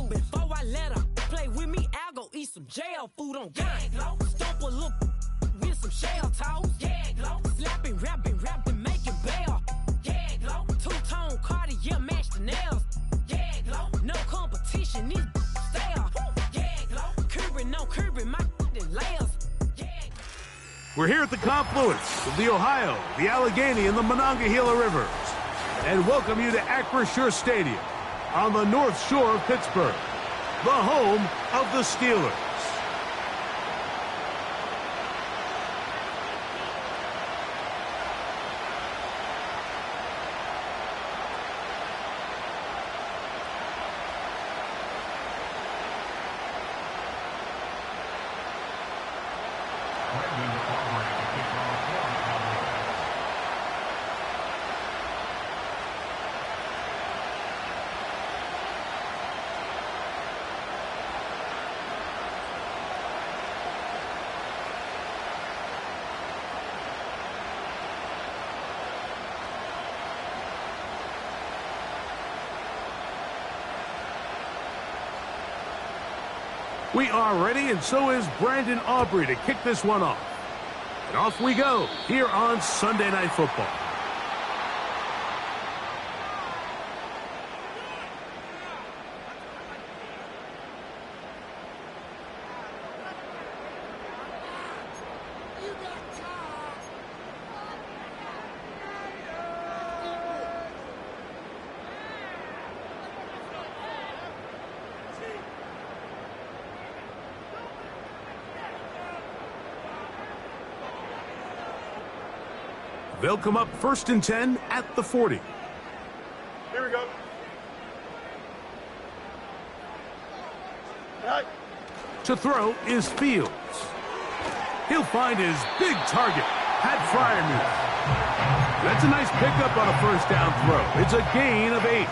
before I let her play with me, I'll go eat some jail food on gang. Stomp a look with some shell toes. Slapping, rapping, making bail. Two-tone Cartier match the nails. No competition, these stale. Curbing my layers. We're here at the confluence of the Ohio, the Allegheny, and the Monongahela Rivers, and welcome you to Acrisure Stadium on the North Shore of Pittsburgh, the home of the Steelers. We are ready, and so is Brandon Aubrey to kick this one off. And off we go here on Sunday Night Football. They'll come up 1st and 10 at the 40. Here we go. Right. To throw is Fields. He'll find his big target, Pat Fryermuth. That's a nice pickup on a 1st down throw. It's a gain of 8.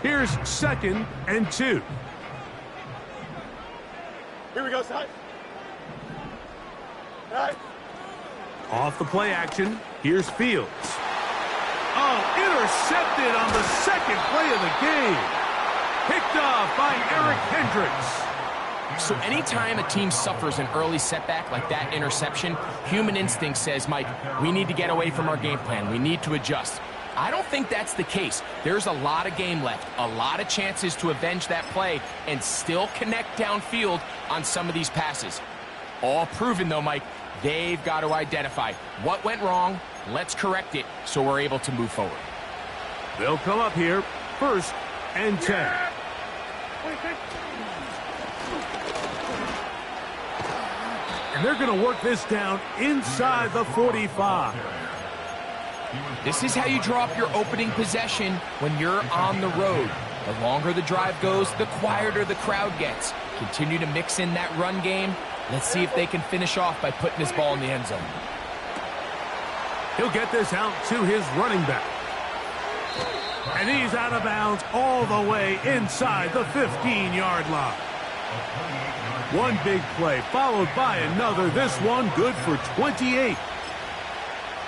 Here's 2nd and 2. Here we go, side. Right. Off the play action, here's Fields. Oh, intercepted on the 2nd play of the game. Picked off by Eric Hendricks. So anytime a team suffers an early setback like that interception, human instinct says, Mike, we need to get away from our game plan. We need to adjust. I don't think that's the case. There's a lot of game left, a lot of chances to avenge that play and still connect downfield on some of these passes. All proven, though, Mike, they've got to identify what went wrong, let's correct it so we're able to move forward. They'll come up here 1st and 10. And they're going to work this down inside the 45. This is how you draw up your opening possession when you're on the road. The longer the drive goes, the quieter the crowd gets. Continue to mix in that run game. Let's see if they can finish off by putting this ball in the end zone. He'll get this out to his running back. And he's out of bounds all the way inside the 15-yard line. One big play followed by another. This one good for 28.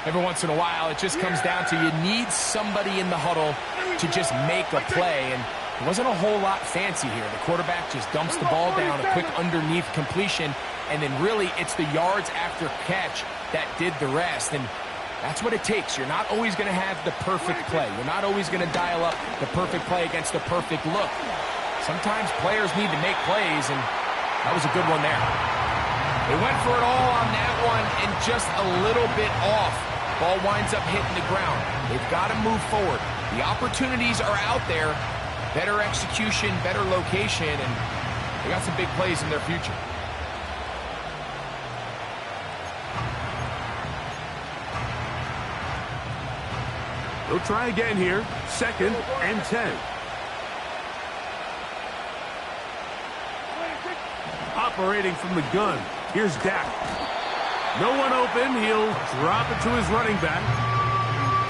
Every once in a while, it just comes down to you need somebody in the huddle to just make a play, and it wasn't a whole lot fancy here. The quarterback just dumps the ball down, a quick underneath completion, and then really it's the yards after catch that did the rest, and that's what it takes. You're not always going to have the perfect play. You're not always going to dial up the perfect play against the perfect look. Sometimes players need to make plays, and that was a good one there. They went for it all on that one, and just a little bit off. Ball winds up hitting the ground. They've got to move forward. The opportunities are out there. Better execution, better location, and they got some big plays in their future. They'll try again here. 2nd and 10. Operating from the gun. Here's Dak. No one open. He'll drop it to his running back.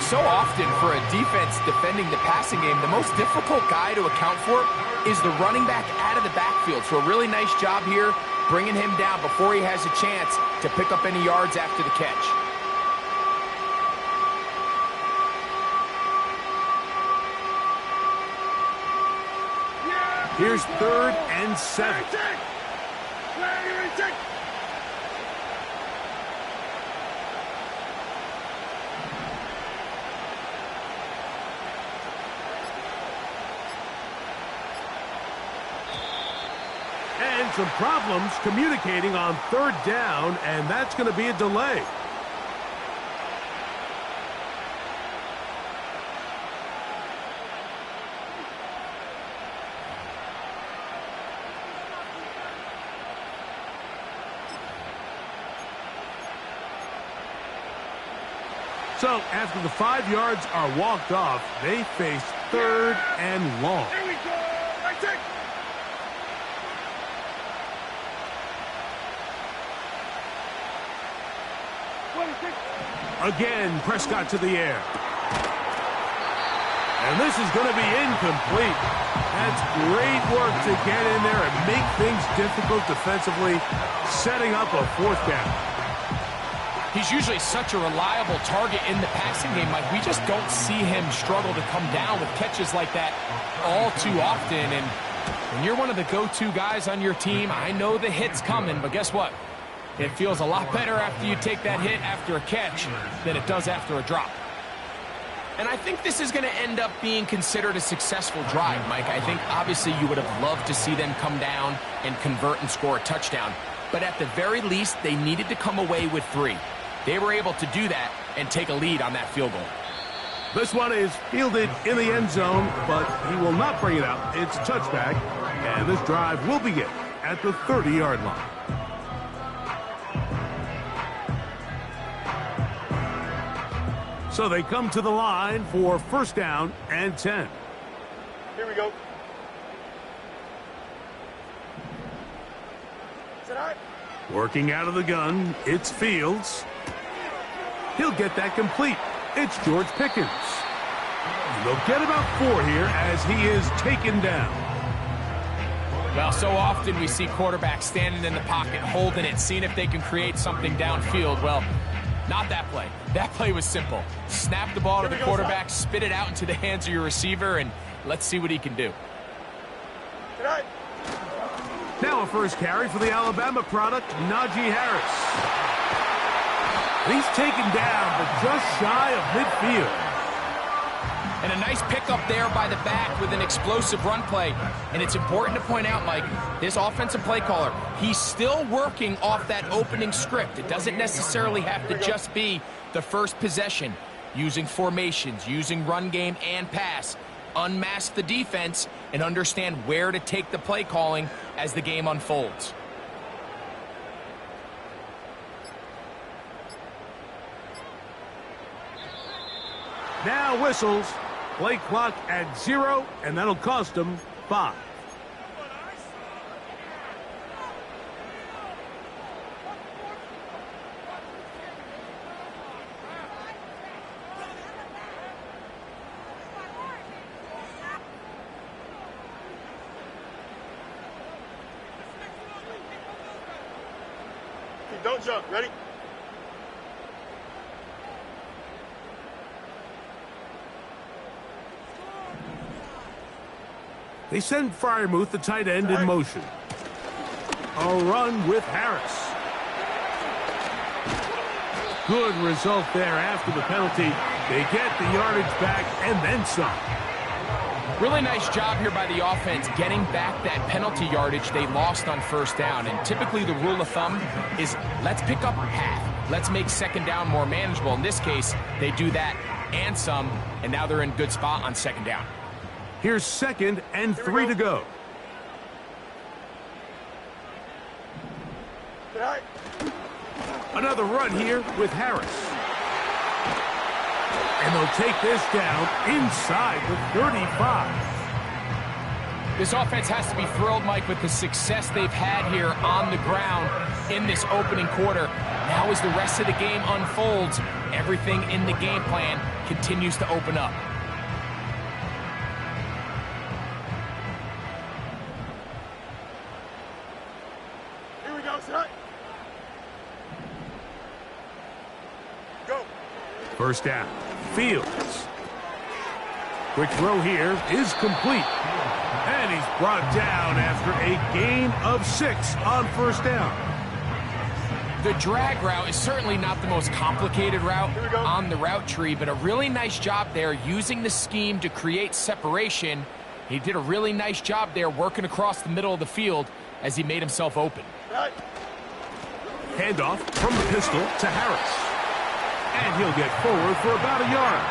So often for a defense defending the passing game, the most difficult guy to account for is the running back out of the backfield. So a really nice job here, bringing him down before he has a chance to pick up any yards after the catch. Here's 3rd and 7. And some problems communicating on 3rd down, and that's going to be a delay. So, after the 5 yards are walked off, they face 3rd and long. Here we go. Right take. Again, Prescott to the air. And this is going to be incomplete. That's great work to get in there and make things difficult defensively, setting up a 4th down. He's usually such a reliable target in the passing game, Mike. We just don't see him struggle to come down with catches like that all too often. And when you're one of the go-to guys on your team, I know the hit's coming, but guess what? It feels a lot better after you take that hit after a catch than it does after a drop. And I think this is going to end up being considered a successful drive, Mike. I think obviously you would have loved to see them come down and convert and score a touchdown. But at the very least, they needed to come away with 3. They were able to do that and take a lead on that field goal. This one is fielded in the end zone, but he will not bring it out. It's a touchback, and this drive will begin at the 30-yard line. So they come to the line for 1st down and 10. Here we go. Is it all right? Working out of the gun, it's Fields. He'll get that complete. It's George Pickens. And they'll get about 4 here as he is taken down. Well, so often we see quarterbacks standing in the pocket, holding it, seeing if they can create something downfield. Well, not that play. That play was simple. Snap the ball to the quarterback, spit it out into the hands of your receiver, and let's see what he can do. Good night. Now a first carry for the Alabama product, Najee Harris. He's taken down, but just shy of midfield. And a nice pickup there by the back with an explosive run play. And it's important to point out, Mike, this offensive play caller, he's still working off that opening script. It doesn't necessarily have to just be the first possession. Using formations, using run game and pass. Unmask the defense and understand where to take the play calling as the game unfolds. Now whistles. Play clock at 0, and that'll cost them 5. Don't jump. Ready? They send Freiermuth, the tight end, in motion. A run with Harris. Good result there after the penalty. They get the yardage back and then some. Really nice job here by the offense getting back that penalty yardage they lost on 1st down. And typically the rule of thumb is let's pick up half. Let's make 2nd down more manageable. In this case, they do that and some, and now they're in good spot on 2nd down. Here's 2nd and 3 to go. Good night. Another run here with Harris. And they'll take this down inside the 35. This offense has to be thrilled, Mike, with the success they've had here on the ground in this opening quarter. Now as the rest of the game unfolds, everything in the game plan continues to open up. That's right. Go. First down. Fields. Quick throw here is complete. And he's brought down after a gain of 6 on first down. The drag route is certainly not the most complicated route on the route tree, but a really nice job there using the scheme to create separation. He did a really nice job there working across the middle of the field as he made himself open. Right. Handoff from the pistol to Harris. And he'll get forward for about a yard.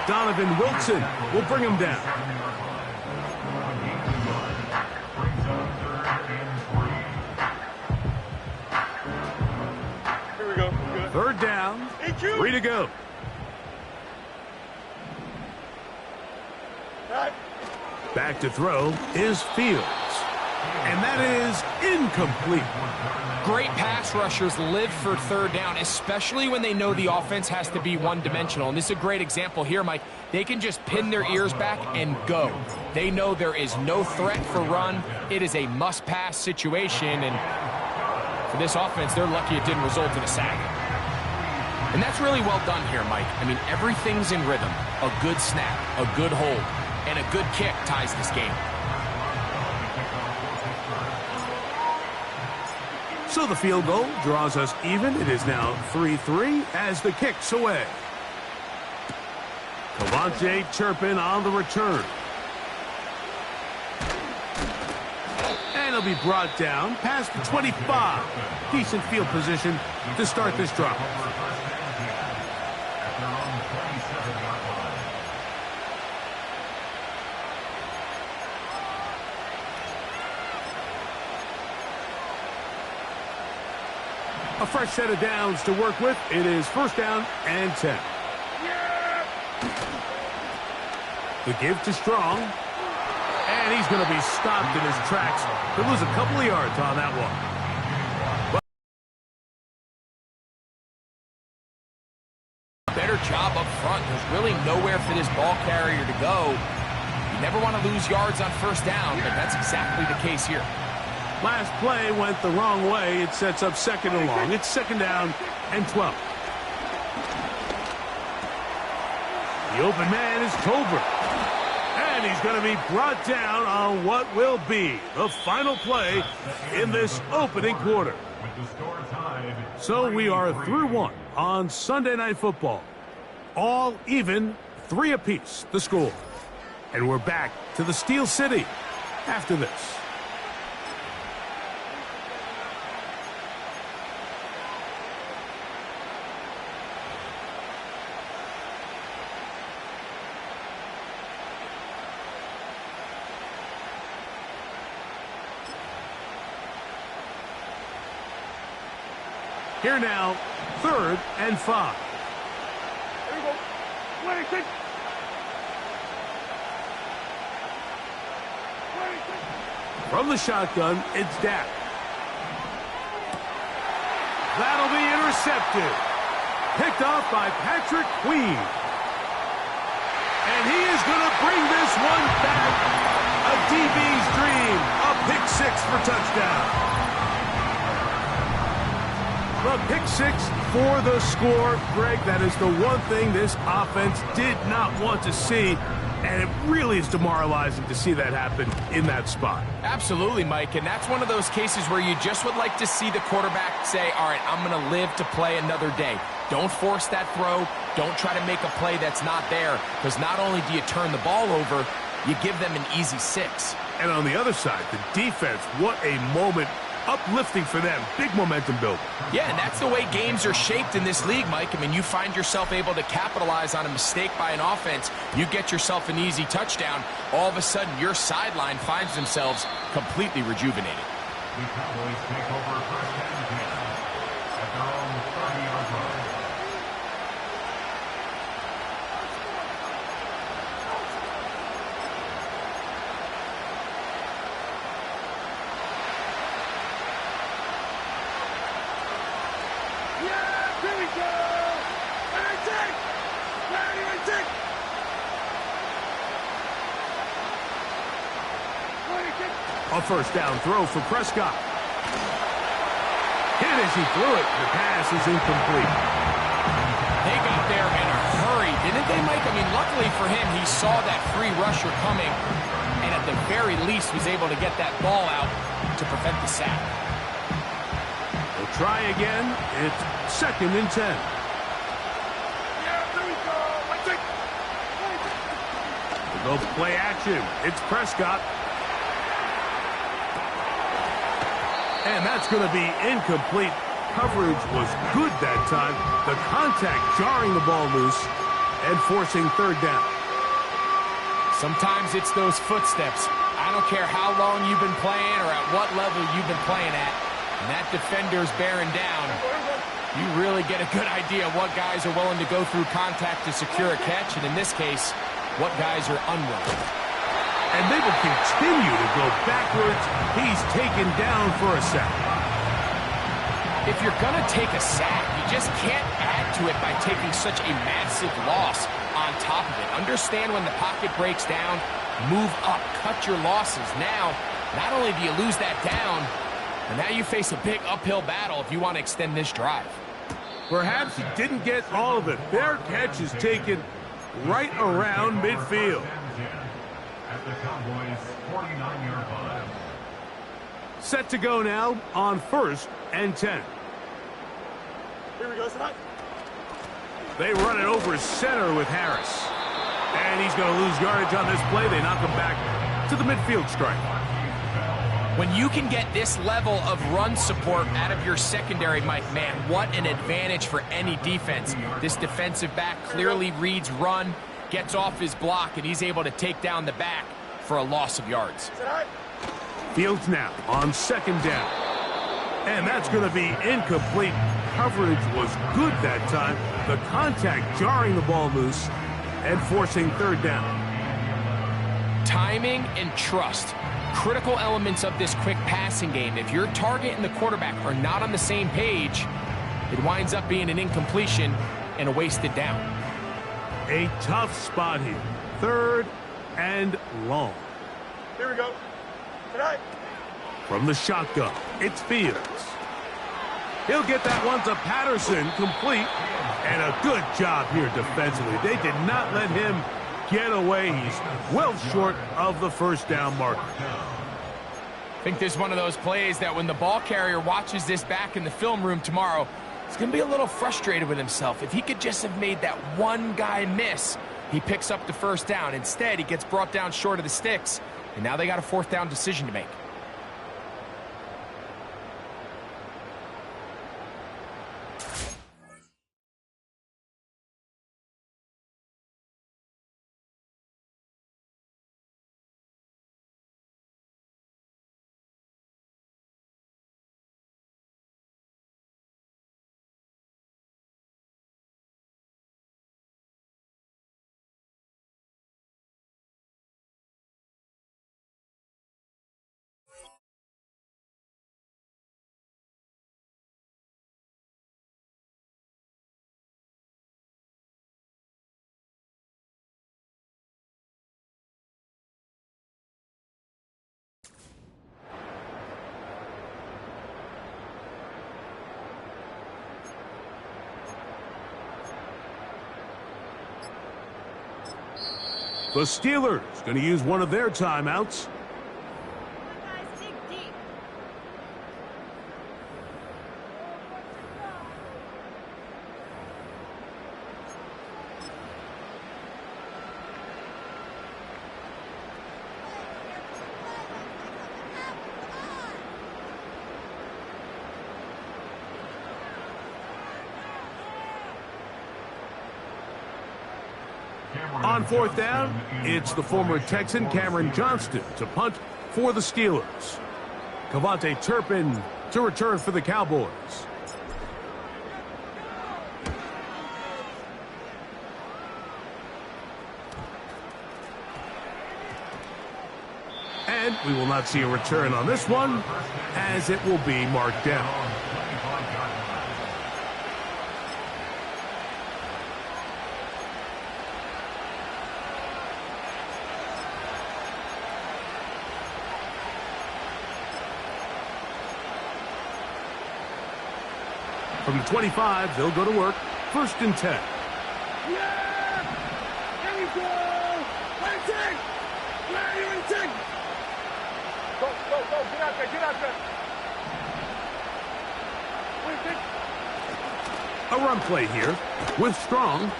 Donovan Wilson will bring him down. Here we go. Good. Third down, 3 to go. Right. Back to throw is Fields. And that is incomplete. Great pass rushers live for third down, especially when they know the offense has to be one-dimensional. And this is a great example here, Mike. They can just pin their ears back and go. They know there is no threat for run. It is a must-pass situation. And for this offense, they're lucky it didn't result in a sack. And that's really well done here, Mike. I mean, everything's in rhythm. A good snap, a good hold, and a good kick ties this game. So the field goal draws us even. It is now 3-3 as the kick's away. Cavante Turpin on the return. And he'll be brought down past the 25. Decent field position to start this drive. A fresh set of downs to work with. It is first down and 10. The give to Strong. And he's going to be stopped in his tracks. He'll lose a couple of yards on that one. Better job up front. There's really nowhere for this ball carrier to go. You never want to lose yards on first down, but that's exactly the case here. Last play went the wrong way. It sets up second and long. It's second down and 12. The open man is Tolbert. And he's going to be brought down on what will be the final play in this opening quarter. So we are through one on Sunday Night Football. All even, 3 apiece, the score. And we're back to the Steel City after this. Here now, 3rd and 5. Here we go. 26. 26. From the shotgun, it's Dak. That'll be intercepted. Picked off by Patrick Queen. And he is going to bring this one back. A DB's dream. A pick 6 for touchdown. The pick 6 for the score. Greg, that is the one thing this offense did not want to see, and it really is demoralizing to see that happen in that spot. Absolutely, Mike, and that's one of those cases where you just would like to see the quarterback say, all right, I'm going to live to play another day. Don't force that throw. Don't try to make a play that's not there, because not only do you turn the ball over, you give them an easy 6. And on the other side, the defense, what a moment. Uplifting for them. Big momentum build. Yeah, and that's the way games are shaped in this league, Mike. I mean, you find yourself able to capitalize on a mistake by an offense. You get yourself an easy touchdown. All of a sudden, your sideline finds themselves completely rejuvenated. The Cowboys take over first and 10 at their own 30-yard line. A first down throw for Prescott. as he threw it, the pass is incomplete. They got there in a hurry, didn't they, Mike? I mean, luckily for him, he saw that free rusher coming, and at the very least was able to get that ball out to prevent the sack. They'll try again. It's 2nd and 10. Yeah, there we go. Let's take. They'll go play action. It's Prescott. And that's going to be incomplete. Coverage was good that time. The contact jarring the ball loose and forcing 3rd down. Sometimes it's those footsteps. I don't care how long you've been playing or at what level you've been playing at. And that defender's bearing down. You really get a good idea of what guys are willing to go through contact to secure a catch, and in this case, what guys are unwilling. And they will continue to go backwards. He's taken down for a sack. If you're going to take a sack, you just can't add to it by taking such a massive loss on top of it. Understand when the pocket breaks down, move up, cut your losses. Now, not only do you lose that down, but now you face a big uphill battle if you want to extend this drive. Perhaps he didn't get all of it. Their catch is taken right around midfield. At the Cowboys' 49-yard line. Set to go now on 1st and 10. Here we go, tonight. They run it over center with Harris. And he's going to lose yardage on this play. They knock him back to the midfield stripe. When you can get this level of run support out of your secondary, Mike, man, what an advantage for any defense. This defensive back clearly reads run, gets off his block, and he's able to take down the back for a loss of yards. Fields now on 2nd down. And that's going to be incomplete. Coverage was good that time. The contact jarring the ball loose and forcing 3rd down. Timing and trust. Critical elements of this quick passing game. If your target and the quarterback are not on the same page, it winds up being an incompletion and a wasted down. A tough spot here. 3rd and long. Here we go. Tonight. From the shotgun, it's Fields. He'll get that one to Patterson, complete. And a good job here defensively. They did not let him get away. He's well short of the 1st down marker. I think this is one of those plays that when the ball carrier watches this back in the film room tomorrow, he's going to be a little frustrated with himself. If he could just have made that one guy miss, he picks up the 1st down. Instead, he gets brought down short of the sticks, and now they got a 4th down decision to make. The Steelers going to use one of their timeouts. On 4th down, it's the former Texan Cameron Johnston to punt for the Steelers. Cavante Turpin to return for the Cowboys. And we will not see a return on this one, as it will be marked down. From the 25, they'll go to work. 1st and 10. Yeah! There we go! Let's take! Where are you in take? Go, go, go. Get out there, get out there. A run play here with Strong.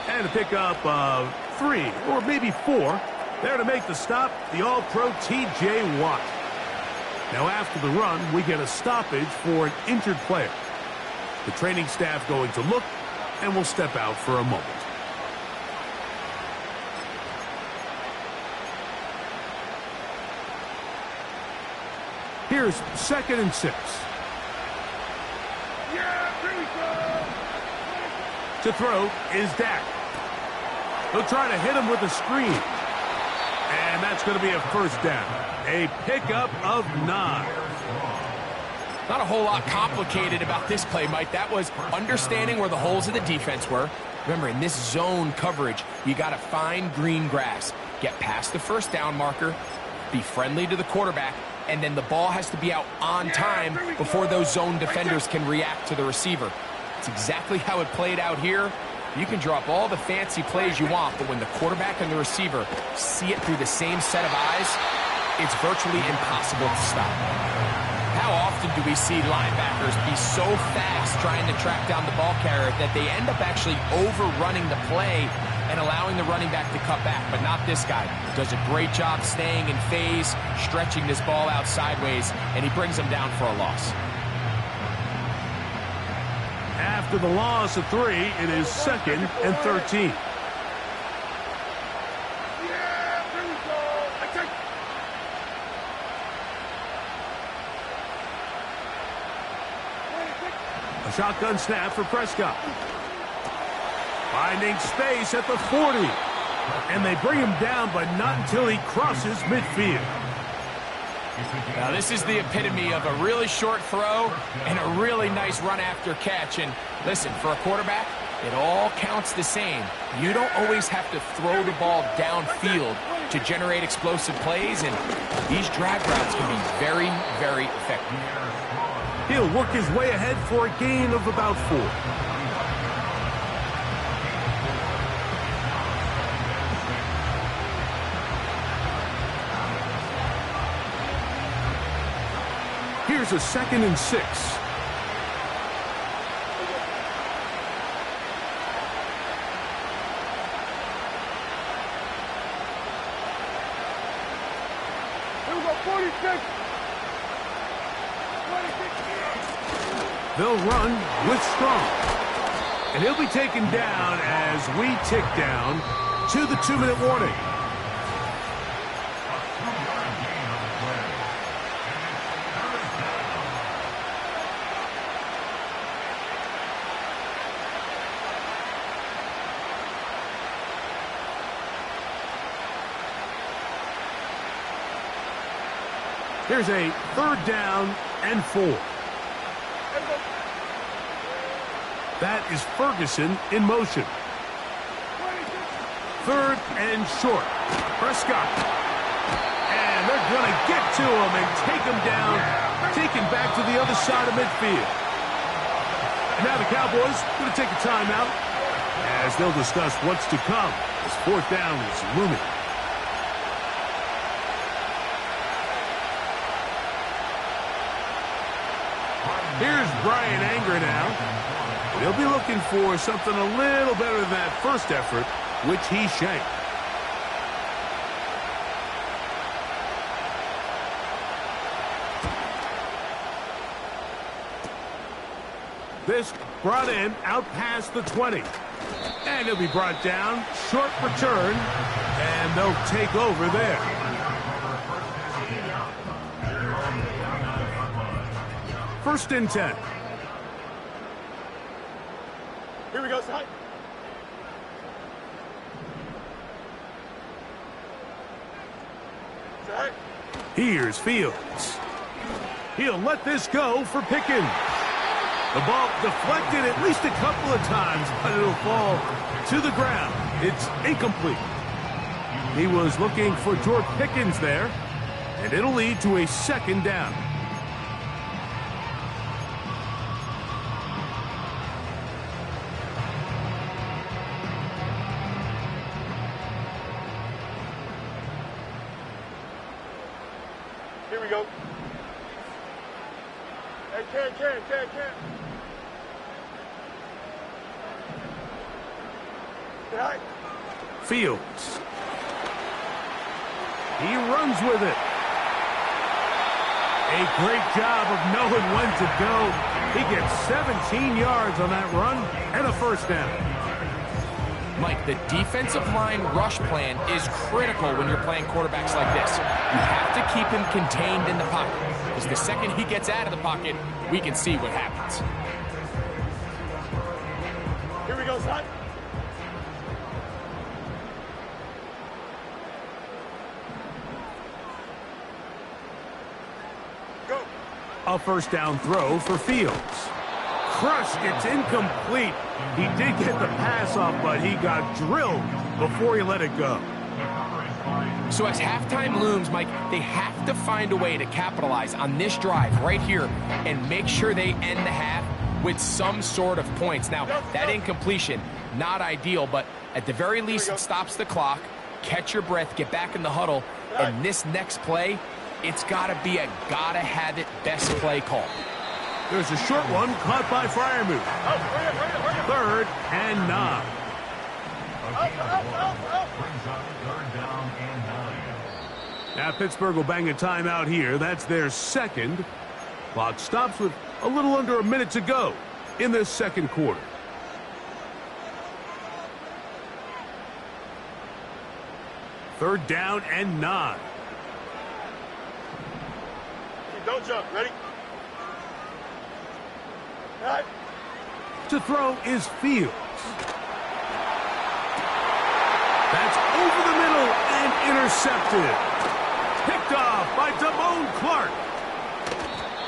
And a pickup of 3 or maybe 4. There to make the stop, the All-Pro T.J. Watt. Now after the run, we get a stoppage for an injured player. The training staff going to look, and we'll step out for a moment. Here's 2nd and 6. Yeah, here we go! To throw is Dak. They'll try to hit him with a screen. And that's going to be a 1st down. A pickup of 9. Not a whole lot complicated about this play, Mike. That was understanding where the holes of the defense were. Remember, in this zone coverage, you got to find green grass. Get past the 1st down marker, be friendly to the quarterback, and then the ball has to be out on time before those zone defenders can react to the receiver. It's exactly how it played out here. You can drop all the fancy plays you want, but when the quarterback and the receiver see it through the same set of eyes, it's virtually impossible to stop. How often do we see linebackers be so fast trying to track down the ball carrier that they end up actually overrunning the play and allowing the running back to cut back? But not this guy. Does a great job staying in phase, stretching this ball out sideways, and he brings them down for a loss. After the loss of 3, it is 2nd and 13. Yeah, here we go! Let's take! A shotgun snap for Prescott. Finding space at the 40. And they bring him down, but not until he crosses midfield. Now, this is the epitome of a really short throw and a really nice run after catch. And listen, for a quarterback, it all counts the same. You don't always have to throw the ball downfield to generate explosive plays, and these drag routes can be very, very effective. He'll work his way ahead for a gain of about 4. Here's a 2nd and 6. Here we go, 46! They'll run with Strong. And he'll be taken down as we tick down to the 2-minute warning. Here's a 3rd down and 4. That is Ferguson in motion. 3rd and short. Prescott. And they're going to get to him and take him down, taken back to the other side of midfield. And now the Cowboys going to take a timeout as they'll discuss what's to come as 4th down is looming. Here's Brian Anger now. They'll be looking for something a little better than that first effort, which he shanked. This brought in out past the 20. And he'll be brought down. Short return. And they'll take over there. First and 10. Here we go, side. Side. Here's Fields. He'll let this go for Pickens. The ball deflected at least a couple of times, but it'll fall to the ground. It's incomplete. He was looking for George Pickens there, and it'll lead to a 2nd down. we go. Hey, Ken. Right. Fields. He runs with it. A great job of knowing when to go. He gets 17 yards on that run and a first down. Mike, the defensive line rush plan is critical when you're playing quarterbacks like this. You have to keep him contained in the pocket, because the second he gets out of the pocket, we can see what happens. Here we go, son. Go. A first down throw for Fields. Crushed, it's incomplete. He did get the pass off, but he got drilled before he let it go. So as halftime looms, Mike, they have to find a way to capitalize on this drive right here and make sure they end the half with some sort of points. Now, that incompletion, not ideal, but at the very least, it stops the clock. Catch your breath, get back in the huddle, and this next play, it's got to be a gotta-have-it best play call. There's a short one caught by Freiermuth. 3rd and 9. Now Pittsburgh will bang a timeout here. That's their second. Clock stops with a little under a minute to go in this second quarter. Third down and 9. Don't jump. Ready? Right. To throw is Fields. That's over the middle and intercepted. Picked off by Damone Clark.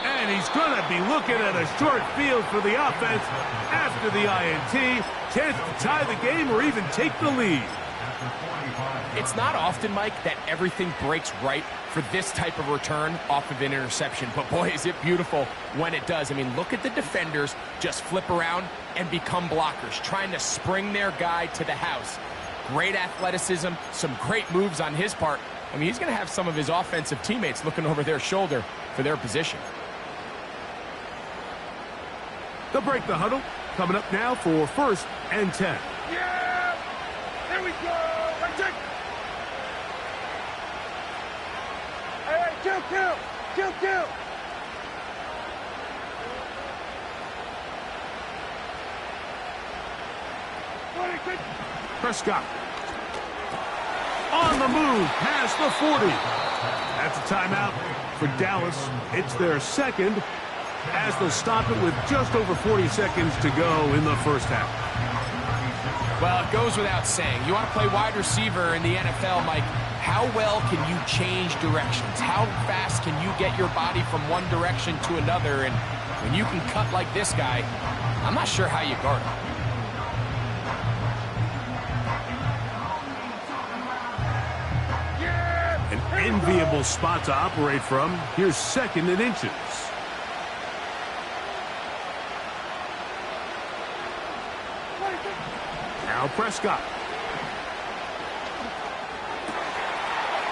And he's going to be looking at a short field for the offense after the INT. Chance to tie the game or even take the lead. It's not often, Mike, that everything breaks right for this type of return off of an interception. But boy, is it beautiful when it does. I mean, look at the defenders just flip around and become blockers, trying to spring their guy to the house. Great athleticism, some great moves on his part. I mean, he's going to have some of his offensive teammates looking over their shoulder for their position. They'll break the huddle. Coming up now for 1st and 10. Yeah! There we go! Right, check! Hey, kill! Prescott. On the move, past the 40. That's a timeout for Dallas. It's their second, as they'll stop it with just over 40 seconds to go in the first half. Well, it goes without saying. You want to play wide receiver in the NFL, Mike, how well can you change directions? How fast can you get your body from one direction to another? And when you can cut like this guy, I'm not sure how you guard him. An enviable spot to operate from. Here's 2nd and inches. Now Prescott.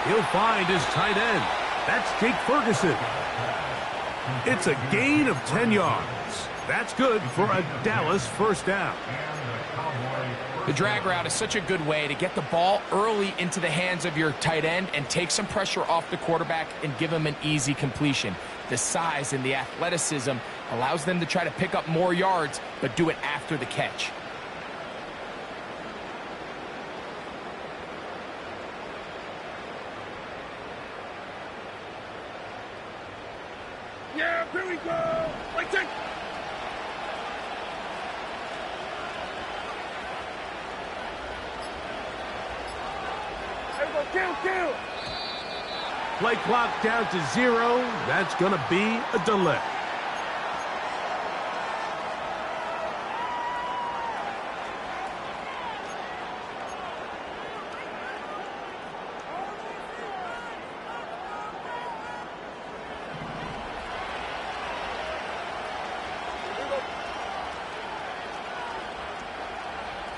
He'll find his tight end. That's Jake Ferguson. It's a gain of 10 yards. That's good for a Dallas first down. The drag route is such a good way to get the ball early into the hands of your tight end and take some pressure off the quarterback and give him an easy completion. The size and the athleticism allows them to try to pick up more yards, but do it after the catch. Yeah, here we go! Right, check! Kill! Play clock down to 0. That's going to be a delay.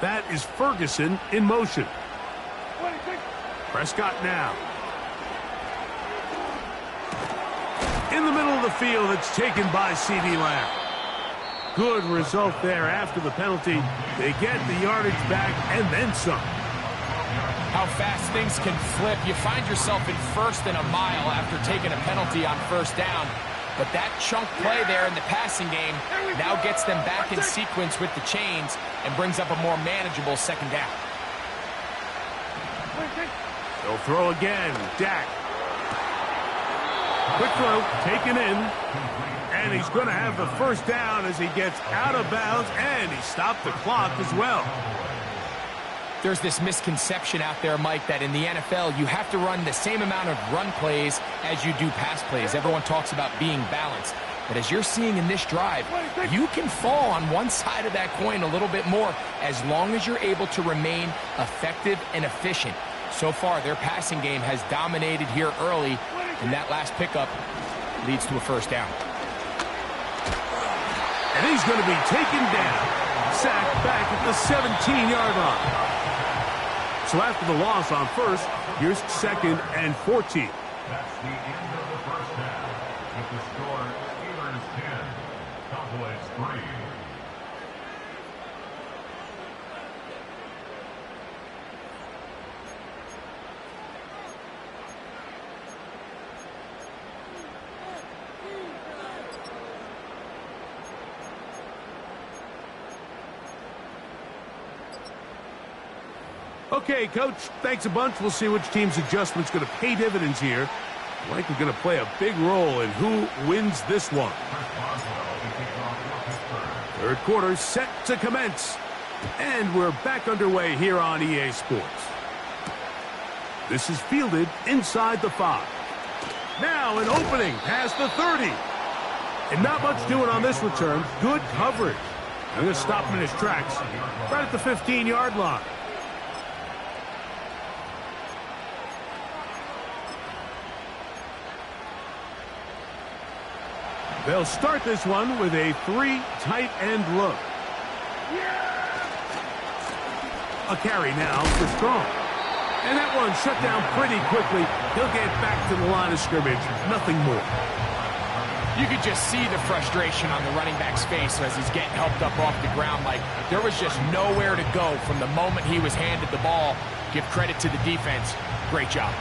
That is Ferguson in motion. Prescott now. in the middle of the field. It's taken by C.D. Lamb. Good result there after the penalty. They get the yardage back and then some. How fast things can flip. You find yourself in first and a mile after taking a penalty on first down. But that chunk play there in the passing game now gets them back in sequence with the chains and brings up a more manageable second down. They'll throw again. Dak. Quick throw, taken in. And he's going to have the first down as he gets out of bounds, and he stopped the clock as well. There's this misconception out there, Mike, that in the NFL, you have to run the same amount of run plays as you do pass plays. Everyone talks about being balanced. But as you're seeing in this drive, you can fall on one side of that coin a little bit more as long as you're able to remain effective and efficient. So far, their passing game has dominated here early, and that last pickup leads to a first down. And he's going to be taken down. Sacked back at the 17-yard line. So after the loss on first, here's 2nd and 14. That's the end of the first half. With the score, Steelers 10, Cowboys 3. Okay, Coach, thanks a bunch. We'll see which team's adjustment's going to pay dividends here. Likely going to play a big role in who wins this one. Third quarter set to commence. And we're back underway here on EA Sports. This is fielded inside the 5. Now an opening past the 30. And not much doing on this return. Good coverage. I'm going to stop him in his tracks right at the 15-yard line. They'll start this one with a 3 tight end look. A carry now for Strong. And that one shut down pretty quickly. He'll get back to the line of scrimmage. Nothing more. You could just see the frustration on the running back's face as he's getting helped up off the ground. Like, there was just nowhere to go from the moment he was handed the ball. Give credit to the defense. Great job.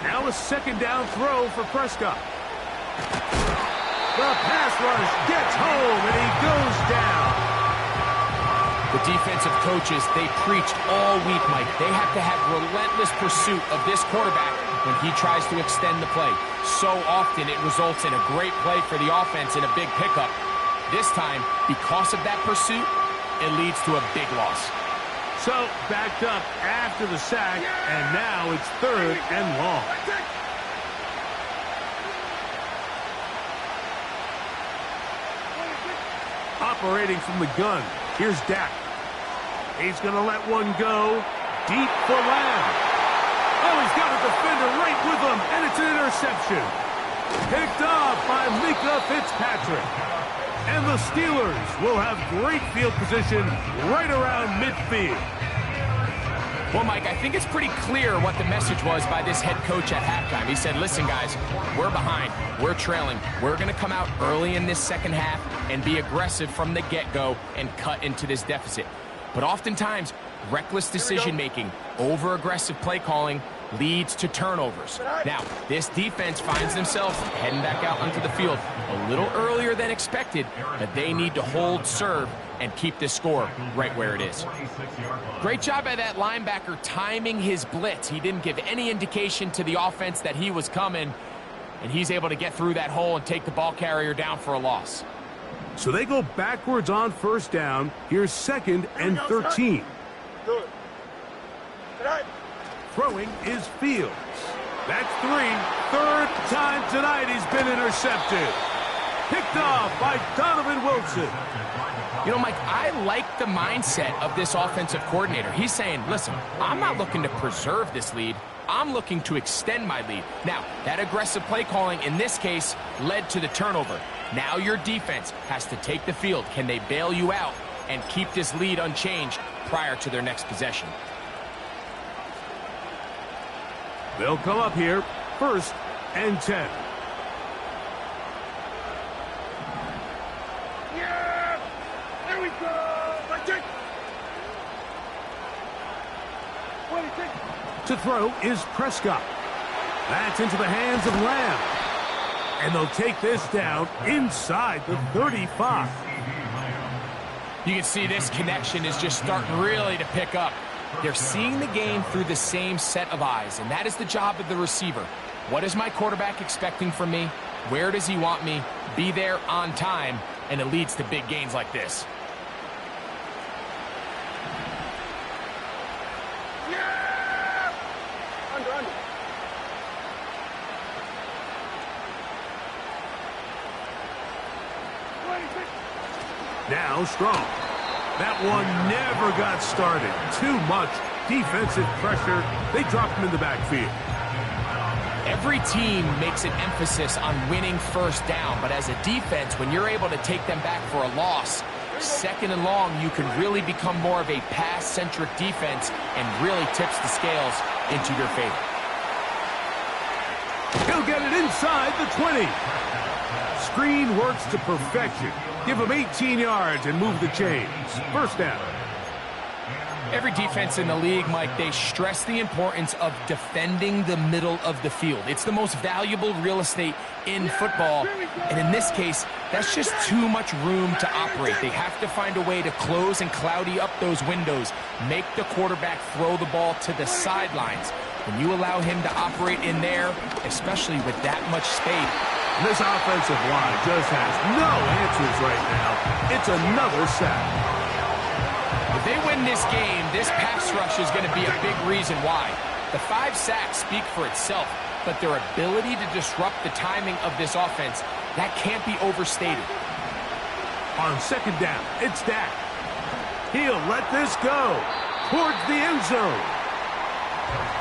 Now a second down throw for Prescott. The pass rush gets home, and he goes down. The defensive coaches, they preached all week, Mike. They have to have relentless pursuit of this quarterback when he tries to extend the play. So often it results in a great play for the offense and a big pickup. This time, because of that pursuit, it leads to a big loss. So, backed up after the sack, and now it's 3rd and long. Operating from the gun, here's Dak. He's going to let one go deep for Lamb. Oh, he's got a defender right with him, and it's an interception. Picked off by Mika Fitzpatrick. And the Steelers will have great field position right around midfield. Well, Mike, I think it's pretty clear what the message was by this head coach at halftime. He said, listen, guys, we're behind. We're trailing. We're going to come out early in this second half and be aggressive from the get-go and cut into this deficit. But oftentimes, reckless decision-making, over-aggressive play calling leads to turnovers. Now, this defense finds themselves heading back out onto the field a little earlier than expected, but they need to hold serve and keep this score right where it is. Great job by that linebacker timing his blitz. He didn't give any indication to the offense that he was coming, and he's able to get through that hole and take the ball carrier down for a loss. So they go backwards on first down. Here's 2nd and 13. Good. Throwing is Fields. That's 3. 3rd time tonight he's been intercepted. Picked off by Donovan Wilson. You know, Mike, I like the mindset of this offensive coordinator. He's saying, listen, I'm not looking to preserve this lead. I'm looking to extend my lead. Now, that aggressive play calling in this case led to the turnover. Now your defense has to take the field. Can they bail you out and keep this lead unchanged prior to their next possession? They'll come up here, 1st and 10. Yeah! There we go! Right check! 26. To throw is Prescott. That's into the hands of Lamb. And they'll take this down inside the 35. You can see this connection is just starting really to pick up. They're seeing the game through the same set of eyes, and that is the job of the receiver. What is my quarterback expecting from me? Where does he want me? Be there on time, and it leads to big gains like this. Yeah! Under. Now Strong. That one never got started. Too much defensive pressure. They dropped him in the backfield. Every team makes an emphasis on winning first down, but as a defense, when you're able to take them back for a loss, 2nd and long, you can really become more of a pass-centric defense and really tips the scales into your favor. He'll get it inside the 20. Screen works to perfection. Give him 18 yards and move the chains. 1st down. Every defense in the league, Mike, they stress the importance of defending the middle of the field. It's the most valuable real estate in football. And in this case, that's just too much room to operate. They have to find a way to close and cloudy up those windows, make the quarterback throw the ball to the sidelines. When you allow him to operate in there, especially with that much space, this offensive line just has no answers right now. It's another sack. If they win this game, this pass rush is going to be a big reason why. The 5 sacks speak for itself, but their ability to disrupt the timing of this offense, that can't be overstated. On 2nd down, it's Dak. He'll let this go towards the end zone.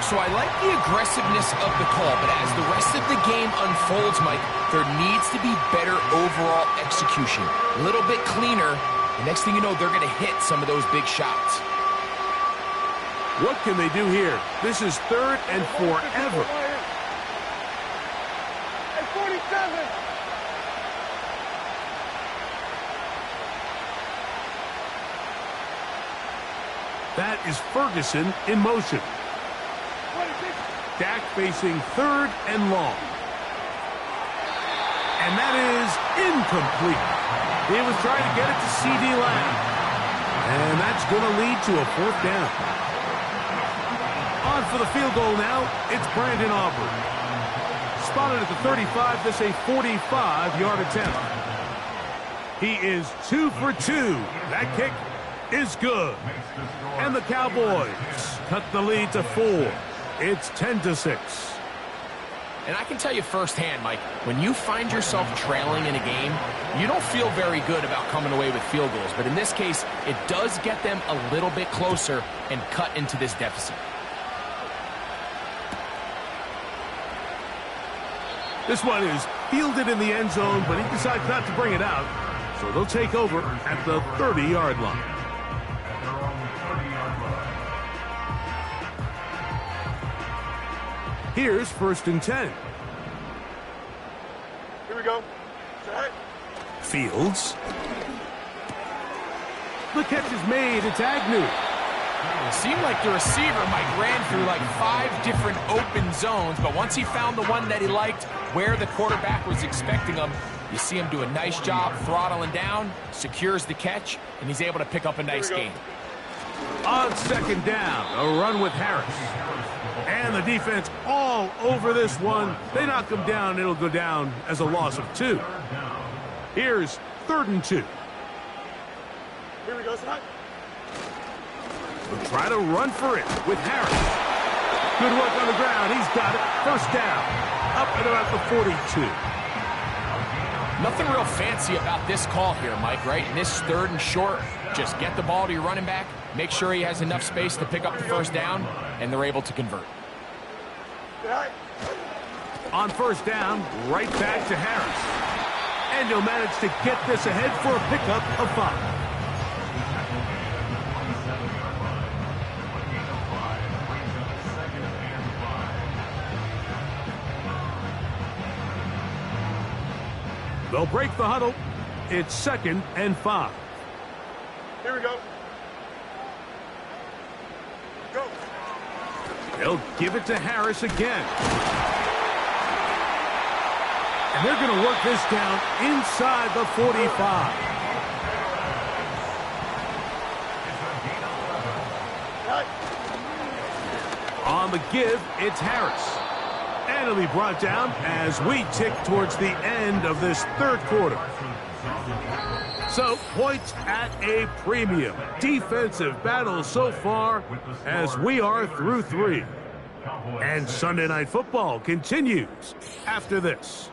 So I like the aggressiveness of the call, but as the rest of the game unfolds, Mike, there needs to be better overall execution. A little bit cleaner. The next thing you know, they're going to hit some of those big shots. What can they do here? This is 3rd and forever. Hey, 47. That is Ferguson in motion. Dak facing 3rd and long. And that is incomplete. He was trying to get it to C.D. Lamb. And that's going to lead to a 4th down. On for the field goal now, it's Brandon Aubrey. Spotted at the 35, this a 45-yard attempt. He is 2 for 2. That kick is good. And the Cowboys cut the lead to 4. It's 10-6. And I can tell you firsthand, Mike, when you find yourself trailing in a game, you don't feel very good about coming away with field goals. But in this case, it does get them a little bit closer and cut into this deficit. This one is fielded in the end zone, but he decides not to bring it out. So they'll take over at the 30-yard line. Here's 1st and 10. Here we go. Set. Fields. The catch is made. It's Agnew. It seemed like the receiver, Mike, ran through like 5 different open zones, but once he found the one that he liked, where the quarterback was expecting him, you see him do a nice job throttling down, secures the catch, and he's able to pick up a nice gain. On 2nd down, a run with Harris. And the defense all over this one. They knock him down. It'll go down as a loss of 2. Here's 3rd and 2. Here we go, son. We'll try to run for it with Harris. Good work on the ground. He's got it. 1st down. Up at about the 42. Nothing real fancy about this call here, Mike, right? In this 3rd and short, just get the ball to your running back, make sure he has enough space to pick up the 1st down, and they're able to convert. On first down, right back to Harris. And he'll manage to get this ahead for a pickup of 5. They'll break the huddle. It's 2nd and 5. Here we go. Go. They'll give it to Harris again. And they're going to work this down inside the 45. On the give, it's Harris. And it'll be brought down as we tick towards the end of this 3rd quarter. So, points at a premium. Defensive battle so far as we are through 3. And Sunday Night Football continues after this.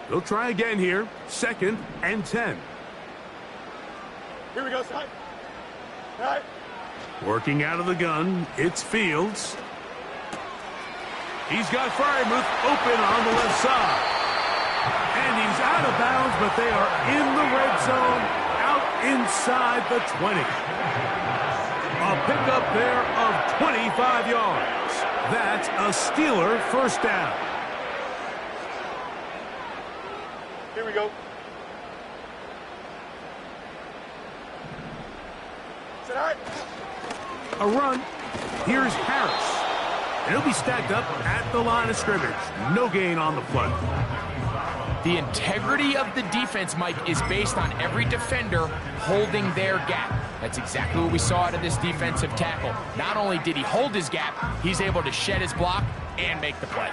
They'll try again here. 2nd and 10. Here we go, son. All right. Working out of the gun, it's Fields. He's got Fryermuth open on the left side. And he's out of bounds, but they are in the red zone, out inside the 20. A pickup there of 25 yards. That's a Steeler first down. Here we go. Tonight. A run. Here's Harris. And he'll be stacked up at the line of scrimmage. No gain on the play. The integrity of the defense, Mike, is based on every defender holding their gap. That's exactly what we saw out of this defensive tackle. Not only did he hold his gap, he's able to shed his block and make the play.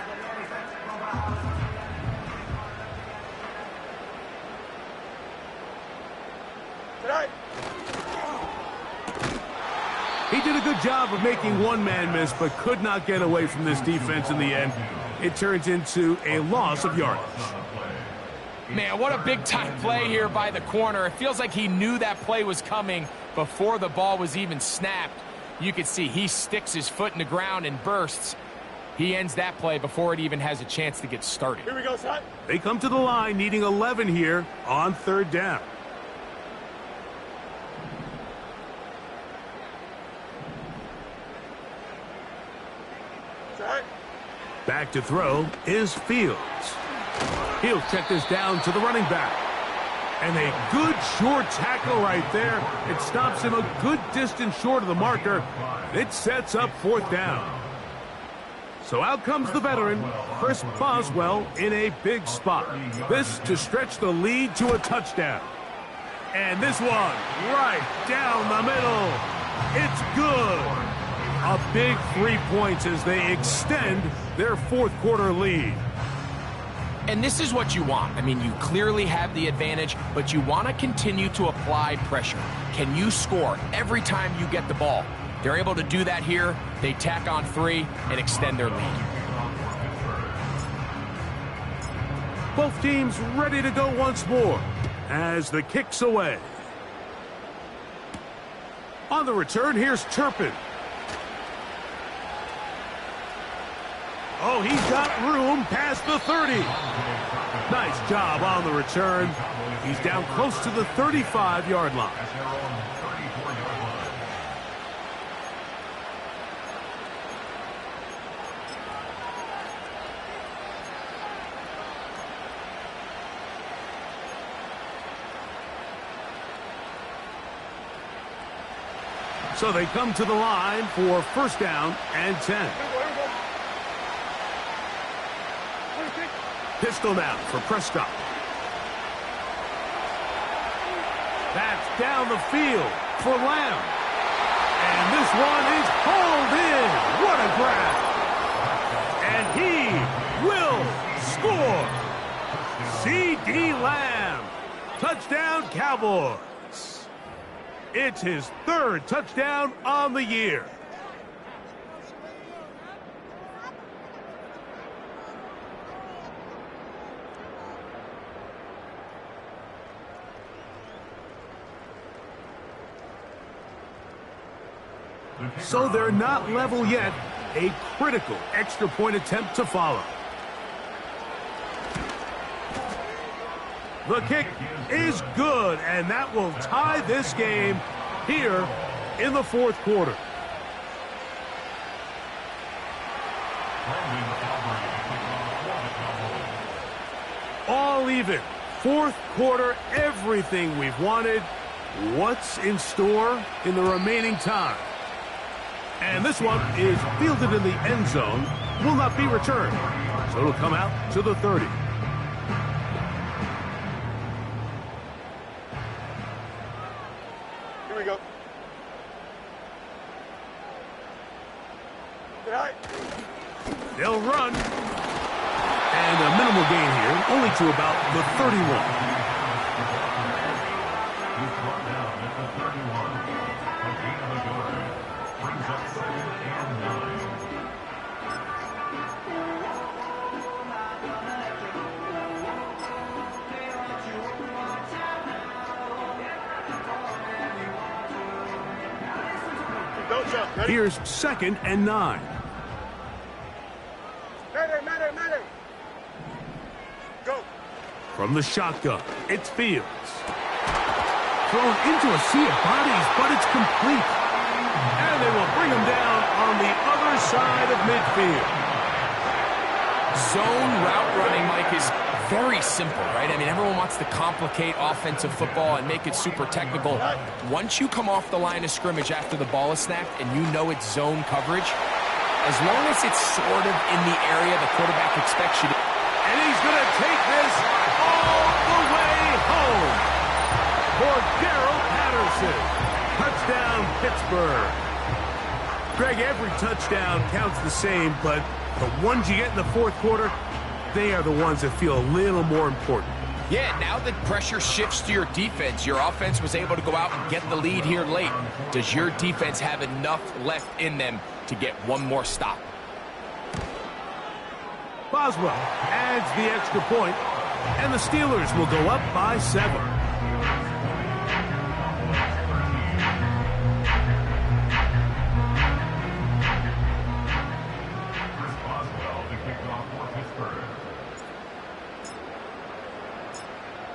Tonight. He did a good job of making one man miss, but could not get away from this defense in the end. It turns into a loss of yardage. Man, what a big-time play here by the corner. It feels like he knew that play was coming before the ball was even snapped. You can see he sticks his foot in the ground and bursts. He ends that play before it even has a chance to get started. Here we go, son. They come to the line needing 11 here on 3rd down. Tonight. Back to throw is Fields. He'll check this down to the running back. And a good short tackle right there. It stops him a good distance short of the marker. It sets up 4th down. So out comes the veteran, Chris Boswell, in a big spot. This to stretch the lead to a touchdown. And this one right down the middle. It's good. A big 3 points as they extend their 4th quarter lead. And this is what you want. I mean, you clearly have the advantage, but you want to continue to apply pressure. Can you score every time you get the ball? They're able to do that here. They tack on 3 and extend their lead. Both teams ready to go once more as the kick's away. On the return, here's Turpin. Oh, he's got room past the 30. Nice job on the return. He's down close to the 35-yard line. So they come to the line for 1st down and 10. Pistol now for Prescott. That's down the field for Lamb. And this one is hauled in. What a grab. And he will score. C.D. Lamb. Touchdown, Cowboys. It's his 3rd touchdown on the year. So they're not level yet. A critical extra point attempt to follow. The kick is good, and that will tie this game here in the fourth quarter. All even. Fourth quarter, everything we've wanted. What's in store in the remaining time? And this one is fielded in the end zone. Will not be returned. So it'll come out to the 30. Here we go. They'll run. And a minimal gain here, only to about the 31. Here's 2nd and 9. Go. From the shotgun, it's Fields. Thrown into a sea of bodies, but it's complete. And they will bring him down on the other side of midfield. Zone route running, Mike, is very simple, right? I mean, everyone wants to complicate offensive football and make it super technical. Once you come off the line of scrimmage after the ball is snapped and you know it's zone coverage, as long as it's sort of in the area the quarterback expects you to. And he's going to take this all the way home for Darrell Patterson. Touchdown, Pittsburgh. Greg, every touchdown counts the same, but the ones you get in the fourth quarter, they are the ones that feel a little more important. Yeah, now that pressure shifts to your defense, your offense was able to go out and get the lead here late. Does your defense have enough left in them to get one more stop? Boswell adds the extra point, and the Steelers will go up by 7.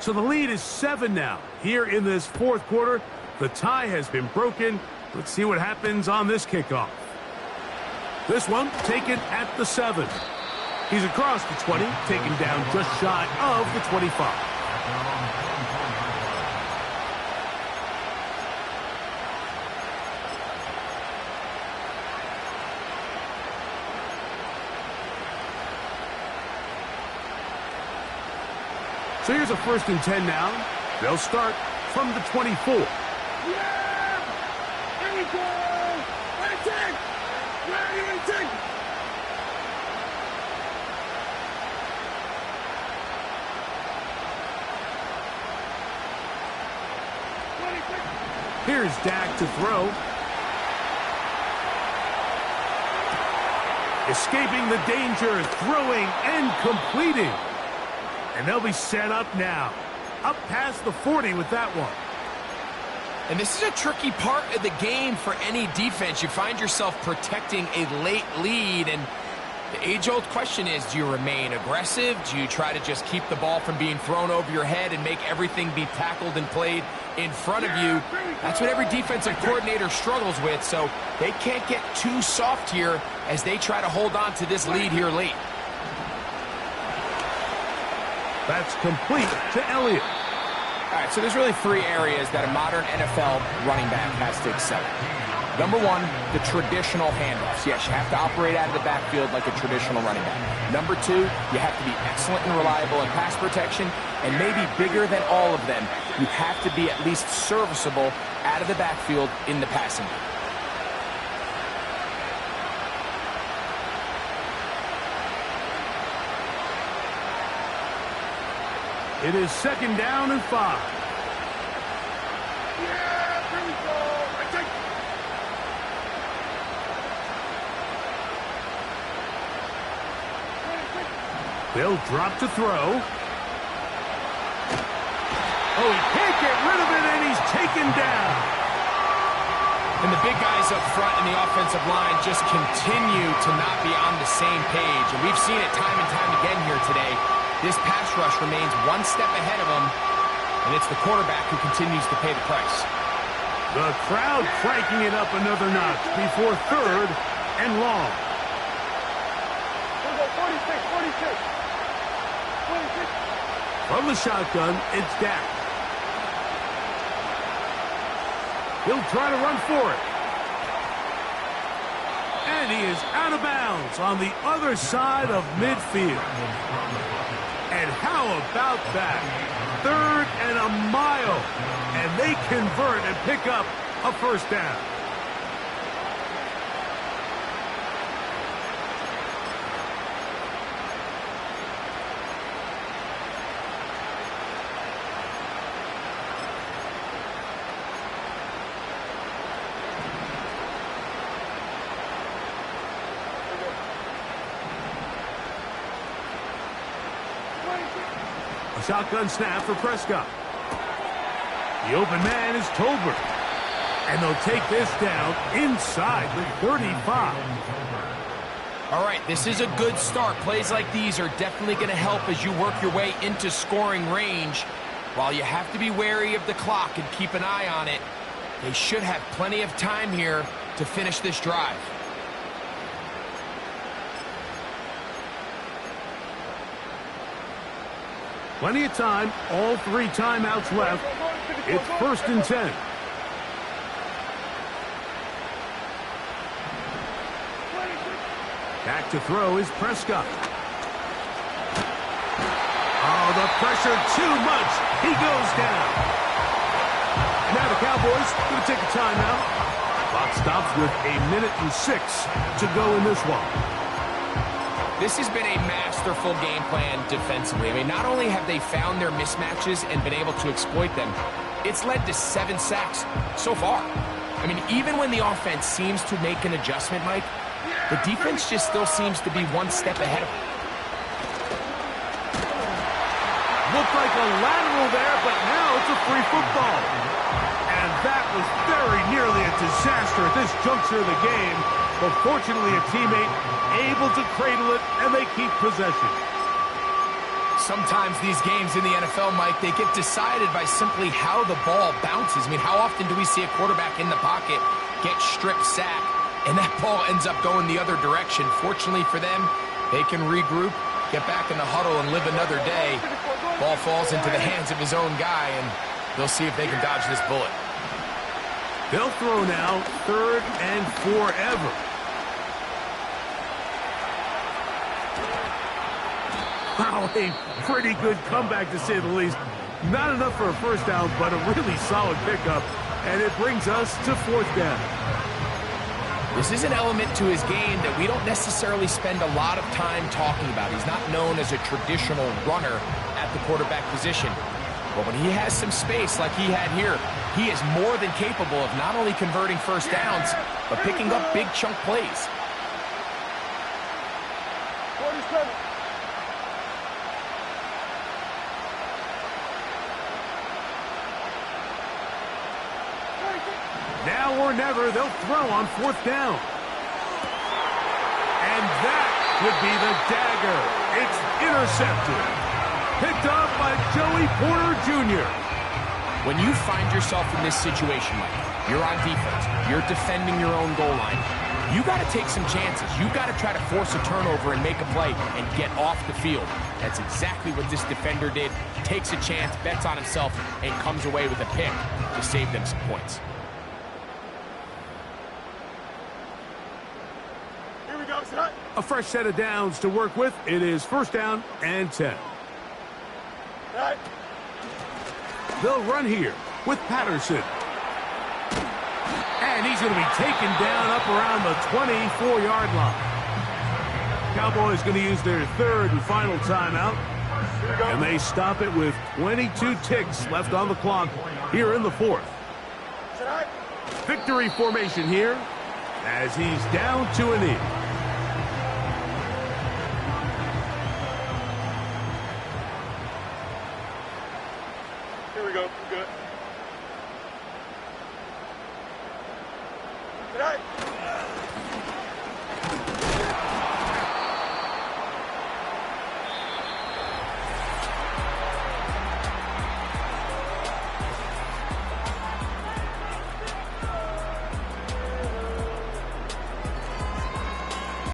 So the lead is 7 now. Here in this fourth quarter, the tie has been broken. Let's see what happens on this kickoff. This one taken at the 7. He's across the 20, taken down just shy of the 25. So here's a 1st and 10 now. They'll start from the 24. Yeah! Here we go! Ready, take! Ready, take! Here's Dak to throw. Escaping the danger, throwing and completing. And they'll be set up now. Up past the 40 with that one. And this is a tricky part of the game for any defense. You find yourself protecting a late lead, and the age-old question is, do you remain aggressive? Do you try to just keep the ball from being thrown over your head and make everything be tackled and played in front of you? That's what every defensive coordinator struggles with, so they can't get too soft here as they try to hold on to this lead here late. That's complete to Elliott. All right, so there's really 3 areas that a modern NFL running back has to excel at. Number 1, the traditional handoffs. Yes, you have to operate out of the backfield like a traditional running back. Number 2, you have to be excellent and reliable in pass protection, and maybe bigger than all of them, you have to be at least serviceable out of the backfield in the passing game. It is 2nd down and 5. Yeah! Here we go! Ready, take! They'll drop to throw. Oh, he can't get rid of it, and he's taken down. And the big guys up front in the offensive line just continue to not be on the same page. And we've seen it time and time again here today. This pass rush remains one step ahead of them, and it's the quarterback who continues to pay the price. The crowd cranking it up another notch before third and long. We'll go 46, 46. 46. From the shotgun, it's Dak. He'll try to run for it. And he is out of bounds on the other side of midfield. And how about that? 3rd and a mile. And they convert and pick up a first down. Shotgun snap for Prescott. The open man is Tolbert. And they'll take this down inside the 35. All right, this is a good start. Plays like these are definitely going to help as you work your way into scoring range. While you have to be wary of the clock and keep an eye on it, they should have plenty of time here to finish this drive. Plenty of time, all 3 timeouts left. It's 1st and 10. Back to throw is Prescott. Oh, the pressure too much. He goes down. And now the Cowboys going to take a timeout. Clock stops with 1:06 to go in this one. This has been a masterful game plan defensively. I mean, not only have they found their mismatches and been able to exploit them, it's led to 7 sacks so far. I mean, even when the offense seems to make an adjustment, Mike, the defense just still seems to be one step ahead of them. Looked like a lateral there, but now it's a free football. And that was very nearly a disaster at this juncture of the game. But fortunately, a teammate able to cradle it, and they keep possession. Sometimes these games in the NFL, Mike, they get decided by simply how the ball bounces. I mean, how often do we see a quarterback in the pocket get strip sacked, and that ball ends up going the other direction? Fortunately for them, they can regroup, get back in the huddle, and live another day. Ball falls into the hands of his own guy, and they'll see if they can dodge this bullet. They'll throw now 3rd and forever. Wow, a pretty good comeback to say the least. Not enough for a first down, but a really solid pickup. And it brings us to 4th down. This is an element to his game that we don't necessarily spend a lot of time talking about. He's not known as a traditional runner at the quarterback position. But when he has some space like he had here, he is more than capable of not only converting first downs, but picking up big chunk plays. 47. Now or never, they'll throw on 4th down. And that would be the dagger. It's intercepted. Picked up by Joey Porter Jr. When you find yourself in this situation, Mike, you're on defense, you're defending your own goal line, you got to take some chances. You got to try to force a turnover and make a play and get off the field. That's exactly what this defender did. Takes a chance, bets on himself, and comes away with a pick to save them some points. Here we go, son. A fresh set of downs to work with. It is 1st down and 10. Right. They'll run here with Patterson. And he's going to be taken down up around the 24-yard line. Cowboys going to use their 3rd and final timeout. And they stop it with 22 ticks left on the clock here in the 4th. Victory formation here as he's down to a knee. Here we go. Good. Good night.